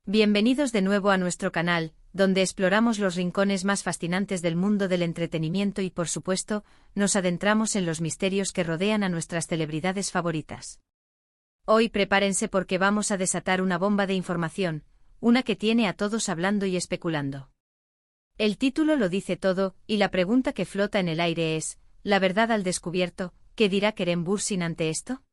Bienvenidos de nuevo a nuestro canal, donde exploramos los rincones más fascinantes del mundo del entretenimiento y, por supuesto, nos adentramos en los misterios que rodean a nuestras celebridades favoritas. Hoy prepárense porque vamos a desatar una bomba de información, una que tiene a todos hablando y especulando. El título lo dice todo, y la pregunta que flota en el aire es, ¿la verdad al descubierto? ¿Qué dirá Kerem Bürsin ante esto?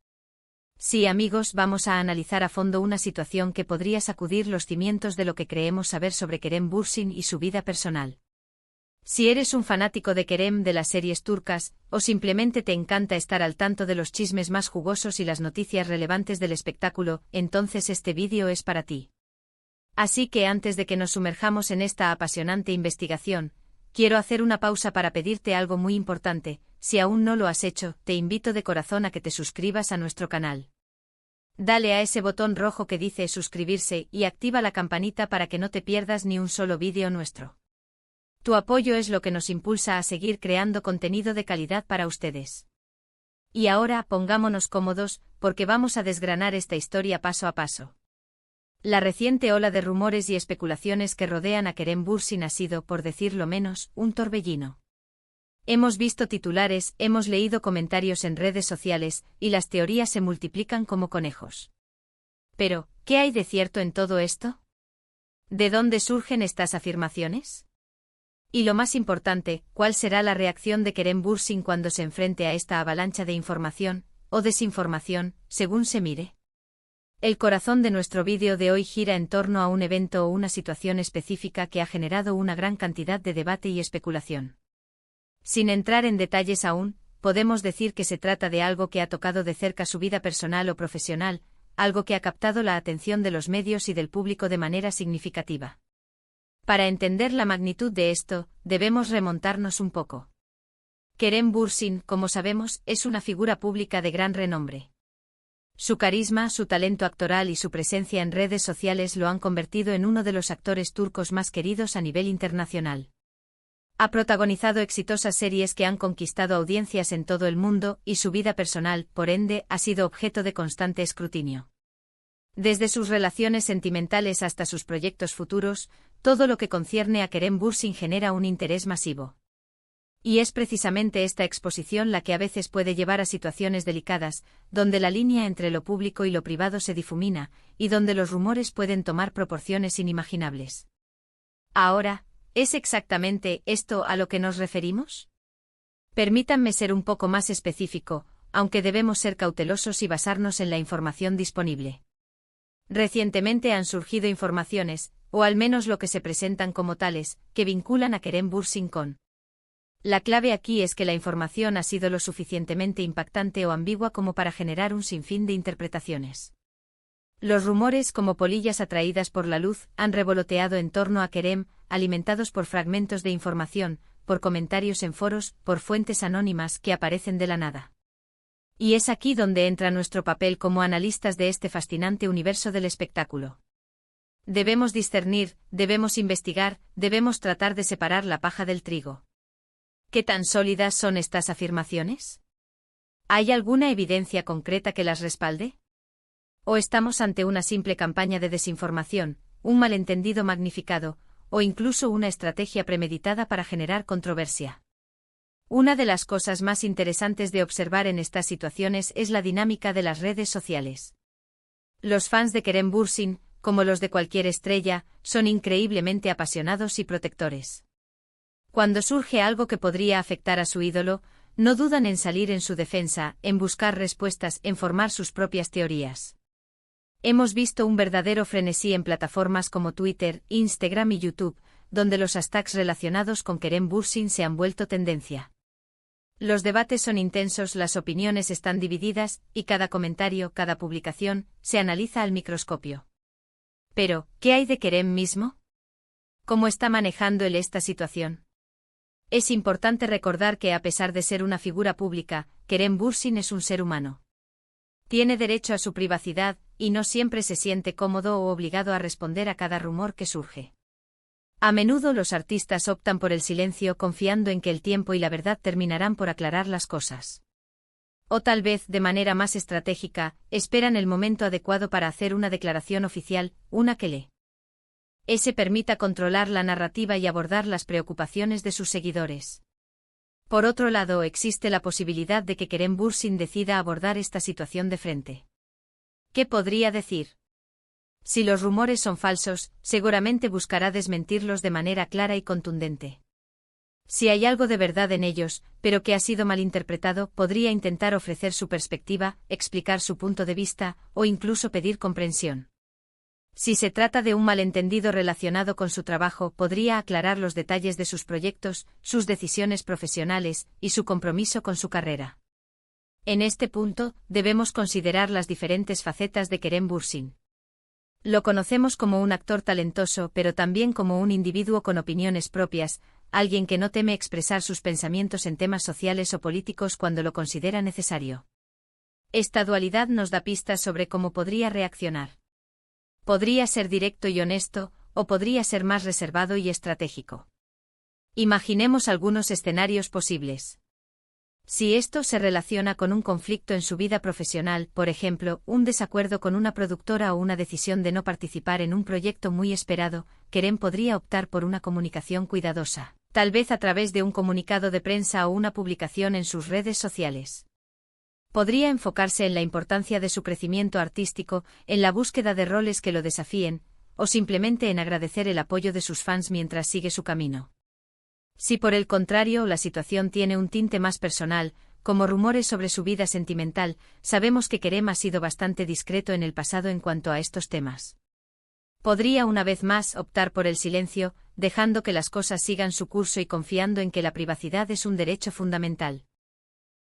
Sí, amigos, vamos a analizar a fondo una situación que podría sacudir los cimientos de lo que creemos saber sobre Kerem Bürsin y su vida personal. Si eres un fanático de Kerem, de las series turcas, o simplemente te encanta estar al tanto de los chismes más jugosos y las noticias relevantes del espectáculo, entonces este vídeo es para ti. Así que antes de que nos sumerjamos en esta apasionante investigación, quiero hacer una pausa para pedirte algo muy importante. Si aún no lo has hecho, te invito de corazón a que te suscribas a nuestro canal. Dale a ese botón rojo que dice suscribirse y activa la campanita para que no te pierdas ni un solo vídeo nuestro. Tu apoyo es lo que nos impulsa a seguir creando contenido de calidad para ustedes. Y ahora pongámonos cómodos, porque vamos a desgranar esta historia paso a paso. La reciente ola de rumores y especulaciones que rodean a Kerem Bürsin ha sido, por decirlo menos, un torbellino. Hemos visto titulares, hemos leído comentarios en redes sociales, y las teorías se multiplican como conejos. Pero, ¿qué hay de cierto en todo esto? ¿De dónde surgen estas afirmaciones? Y lo más importante, ¿cuál será la reacción de Kerem Bürsin cuando se enfrente a esta avalancha de información, o desinformación, según se mire? El corazón de nuestro vídeo de hoy gira en torno a un evento o una situación específica que ha generado una gran cantidad de debate y especulación. Sin entrar en detalles aún, podemos decir que se trata de algo que ha tocado de cerca su vida personal o profesional, algo que ha captado la atención de los medios y del público de manera significativa. Para entender la magnitud de esto, debemos remontarnos un poco. Kerem Bürsin, como sabemos, es una figura pública de gran renombre. Su carisma, su talento actoral y su presencia en redes sociales lo han convertido en uno de los actores turcos más queridos a nivel internacional. Ha protagonizado exitosas series que han conquistado audiencias en todo el mundo, y su vida personal, por ende, ha sido objeto de constante escrutinio. Desde sus relaciones sentimentales hasta sus proyectos futuros, todo lo que concierne a Kerem Bürsin genera un interés masivo. Y es precisamente esta exposición la que a veces puede llevar a situaciones delicadas, donde la línea entre lo público y lo privado se difumina, y donde los rumores pueden tomar proporciones inimaginables. Ahora, ¿es exactamente esto a lo que nos referimos? Permítanme ser un poco más específico, aunque debemos ser cautelosos y basarnos en la información disponible. Recientemente han surgido informaciones, o al menos lo que se presentan como tales, que vinculan a Kerem Bürsin con. La clave aquí es que la información ha sido lo suficientemente impactante o ambigua como para generar un sinfín de interpretaciones. Los rumores, como polillas atraídas por la luz, han revoloteado en torno a Kerem, alimentados por fragmentos de información, por comentarios en foros, por fuentes anónimas que aparecen de la nada. Y es aquí donde entra nuestro papel como analistas de este fascinante universo del espectáculo. Debemos discernir, debemos investigar, debemos tratar de separar la paja del trigo. ¿Qué tan sólidas son estas afirmaciones? ¿Hay alguna evidencia concreta que las respalde? ¿O estamos ante una simple campaña de desinformación, un malentendido magnificado, o incluso una estrategia premeditada para generar controversia? Una de las cosas más interesantes de observar en estas situaciones es la dinámica de las redes sociales. Los fans de Kerem Bürsin, como los de cualquier estrella, son increíblemente apasionados y protectores. Cuando surge algo que podría afectar a su ídolo, no dudan en salir en su defensa, en buscar respuestas, en formar sus propias teorías. Hemos visto un verdadero frenesí en plataformas como Twitter, Instagram y YouTube, donde los hashtags relacionados con Kerem Bürsin se han vuelto tendencia. Los debates son intensos, las opiniones están divididas, y cada comentario, cada publicación, se analiza al microscopio. Pero, ¿qué hay de Kerem mismo? ¿Cómo está manejando él esta situación? Es importante recordar que a pesar de ser una figura pública, Kerem Bürsin es un ser humano. Tiene derecho a su privacidad, y no siempre se siente cómodo o obligado a responder a cada rumor que surge. A menudo los artistas optan por el silencio confiando en que el tiempo y la verdad terminarán por aclarar las cosas. O tal vez, de manera más estratégica, esperan el momento adecuado para hacer una declaración oficial, una que le Se permita controlar la narrativa y abordar las preocupaciones de sus seguidores. Por otro lado, existe la posibilidad de que Kerem Bürsin decida abordar esta situación de frente. ¿Qué podría decir? Si los rumores son falsos, seguramente buscará desmentirlos de manera clara y contundente. Si hay algo de verdad en ellos, pero que ha sido malinterpretado, podría intentar ofrecer su perspectiva, explicar su punto de vista, o incluso pedir comprensión. Si se trata de un malentendido relacionado con su trabajo, podría aclarar los detalles de sus proyectos, sus decisiones profesionales y su compromiso con su carrera. En este punto, debemos considerar las diferentes facetas de Kerem Bürsin. Lo conocemos como un actor talentoso, pero también como un individuo con opiniones propias, alguien que no teme expresar sus pensamientos en temas sociales o políticos cuando lo considera necesario. Esta dualidad nos da pistas sobre cómo podría reaccionar. Podría ser directo y honesto, o podría ser más reservado y estratégico. Imaginemos algunos escenarios posibles. Si esto se relaciona con un conflicto en su vida profesional, por ejemplo, un desacuerdo con una productora o una decisión de no participar en un proyecto muy esperado, Kerem podría optar por una comunicación cuidadosa, tal vez a través de un comunicado de prensa o una publicación en sus redes sociales. Podría enfocarse en la importancia de su crecimiento artístico, en la búsqueda de roles que lo desafíen, o simplemente en agradecer el apoyo de sus fans mientras sigue su camino. Si por el contrario la situación tiene un tinte más personal, como rumores sobre su vida sentimental, sabemos que Kerem ha sido bastante discreto en el pasado en cuanto a estos temas. Podría una vez más optar por el silencio, dejando que las cosas sigan su curso y confiando en que la privacidad es un derecho fundamental.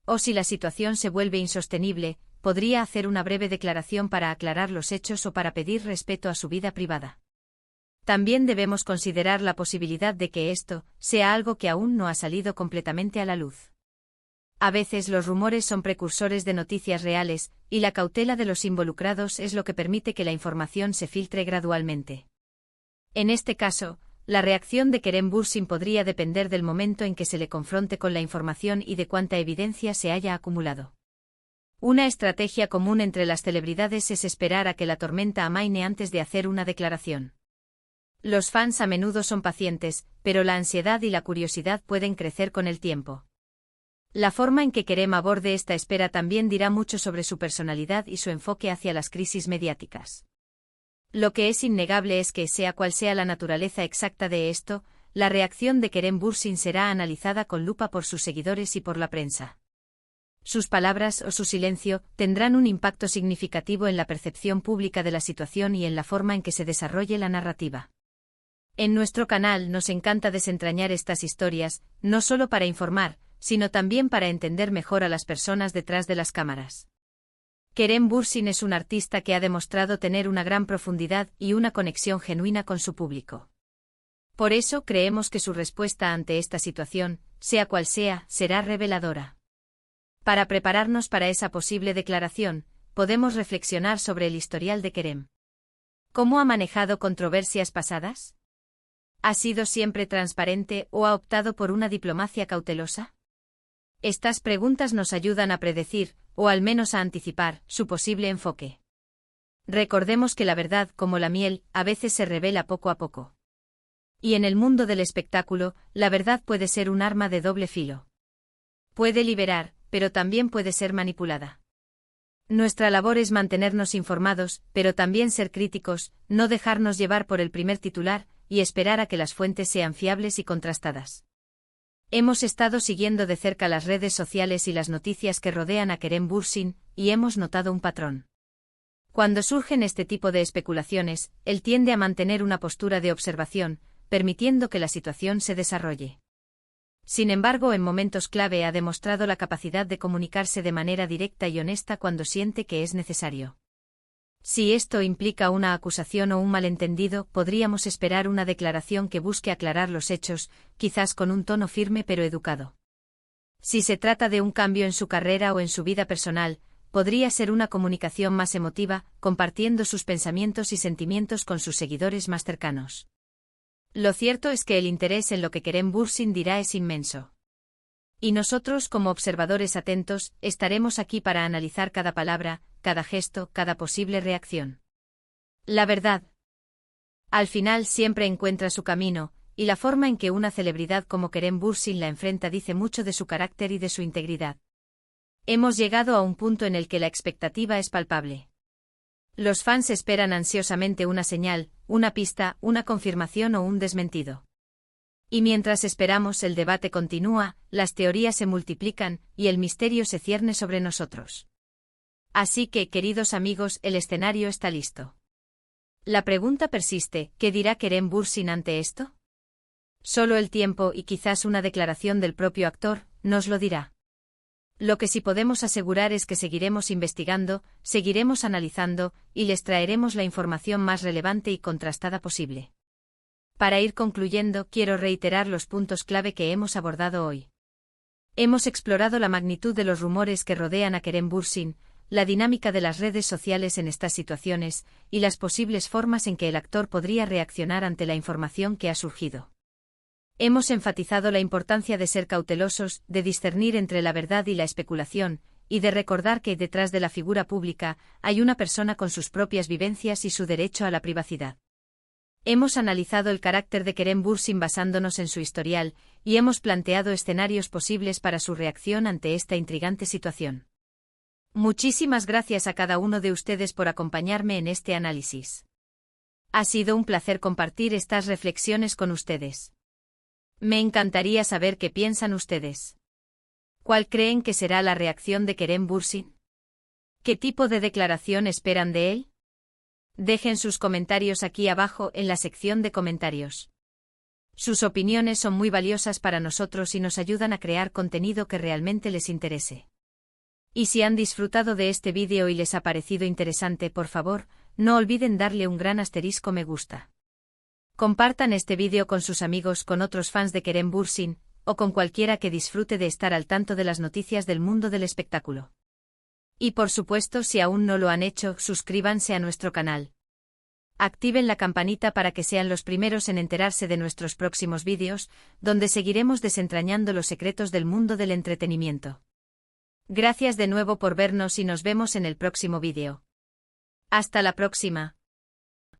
O si la situación se vuelve insostenible, podría hacer una breve declaración para aclarar los hechos o para pedir respeto a su vida privada. También debemos considerar la posibilidad de que esto sea algo que aún no ha salido completamente a la luz. A veces los rumores son precursores de noticias reales, y la cautela de los involucrados es lo que permite que la información se filtre gradualmente. En este caso, la reacción de Kerem Bürsin podría depender del momento en que se le confronte con la información y de cuánta evidencia se haya acumulado. Una estrategia común entre las celebridades es esperar a que la tormenta amaine antes de hacer una declaración. Los fans a menudo son pacientes, pero la ansiedad y la curiosidad pueden crecer con el tiempo. La forma en que Kerem aborde esta espera también dirá mucho sobre su personalidad y su enfoque hacia las crisis mediáticas. Lo que es innegable es que, sea cual sea la naturaleza exacta de esto, la reacción de Kerem Bürsin será analizada con lupa por sus seguidores y por la prensa. Sus palabras o su silencio tendrán un impacto significativo en la percepción pública de la situación y en la forma en que se desarrolle la narrativa. En nuestro canal nos encanta desentrañar estas historias, no solo para informar, sino también para entender mejor a las personas detrás de las cámaras. Kerem Bürsin es un artista que ha demostrado tener una gran profundidad y una conexión genuina con su público. Por eso creemos que su respuesta ante esta situación, sea cual sea, será reveladora. Para prepararnos para esa posible declaración, podemos reflexionar sobre el historial de Kerem. ¿Cómo ha manejado controversias pasadas? ¿Ha sido siempre transparente o ha optado por una diplomacia cautelosa? Estas preguntas nos ayudan a predecir, o al menos a anticipar, su posible enfoque. Recordemos que la verdad, como la miel, a veces se revela poco a poco. Y en el mundo del espectáculo, la verdad puede ser un arma de doble filo. Puede liberar, pero también puede ser manipulada. Nuestra labor es mantenernos informados, pero también ser críticos, no dejarnos llevar por el primer titular, y esperar a que las fuentes sean fiables y contrastadas. Hemos estado siguiendo de cerca las redes sociales y las noticias que rodean a Kerem Bürsin, y hemos notado un patrón. Cuando surgen este tipo de especulaciones, él tiende a mantener una postura de observación, permitiendo que la situación se desarrolle. Sin embargo, en momentos clave ha demostrado la capacidad de comunicarse de manera directa y honesta cuando siente que es necesario. Si esto implica una acusación o un malentendido, podríamos esperar una declaración que busque aclarar los hechos, quizás con un tono firme pero educado. Si se trata de un cambio en su carrera o en su vida personal, podría ser una comunicación más emotiva, compartiendo sus pensamientos y sentimientos con sus seguidores más cercanos. Lo cierto es que el interés en lo que Kerem Bürsin dirá es inmenso. Y nosotros, como observadores atentos, estaremos aquí para analizar cada palabra, cada gesto, cada posible reacción. La verdad. Al final siempre encuentra su camino, y la forma en que una celebridad como Kerem Bürsin la enfrenta dice mucho de su carácter y de su integridad. Hemos llegado a un punto en el que la expectativa es palpable. Los fans esperan ansiosamente una señal, una pista, una confirmación o un desmentido. Y mientras esperamos, el debate continúa, las teorías se multiplican, y el misterio se cierne sobre nosotros. Así que, queridos amigos, el escenario está listo. La pregunta persiste, ¿qué dirá Kerem Bürsin ante esto? Solo el tiempo y quizás una declaración del propio actor nos lo dirá. Lo que sí podemos asegurar es que seguiremos investigando, seguiremos analizando, y les traeremos la información más relevante y contrastada posible. Para ir concluyendo, quiero reiterar los puntos clave que hemos abordado hoy. Hemos explorado la magnitud de los rumores que rodean a Kerem Bürsin, la dinámica de las redes sociales en estas situaciones, y las posibles formas en que el actor podría reaccionar ante la información que ha surgido. Hemos enfatizado la importancia de ser cautelosos, de discernir entre la verdad y la especulación, y de recordar que detrás de la figura pública hay una persona con sus propias vivencias y su derecho a la privacidad. Hemos analizado el carácter de Kerem Bürsin basándonos en su historial, y hemos planteado escenarios posibles para su reacción ante esta intrigante situación. Muchísimas gracias a cada uno de ustedes por acompañarme en este análisis. Ha sido un placer compartir estas reflexiones con ustedes. Me encantaría saber qué piensan ustedes. ¿Cuál creen que será la reacción de Kerem Bürsin? ¿Qué tipo de declaración esperan de él? Dejen sus comentarios aquí abajo en la sección de comentarios. Sus opiniones son muy valiosas para nosotros y nos ayudan a crear contenido que realmente les interese. Y si han disfrutado de este vídeo y les ha parecido interesante, por favor, no olviden darle un gran asterisco me gusta. Compartan este vídeo con sus amigos, con otros fans de Kerem Bürsin, o con cualquiera que disfrute de estar al tanto de las noticias del mundo del espectáculo. Y por supuesto, si aún no lo han hecho, suscríbanse a nuestro canal. Activen la campanita para que sean los primeros en enterarse de nuestros próximos vídeos, donde seguiremos desentrañando los secretos del mundo del entretenimiento. Gracias de nuevo por vernos y nos vemos en el próximo vídeo. Hasta la próxima.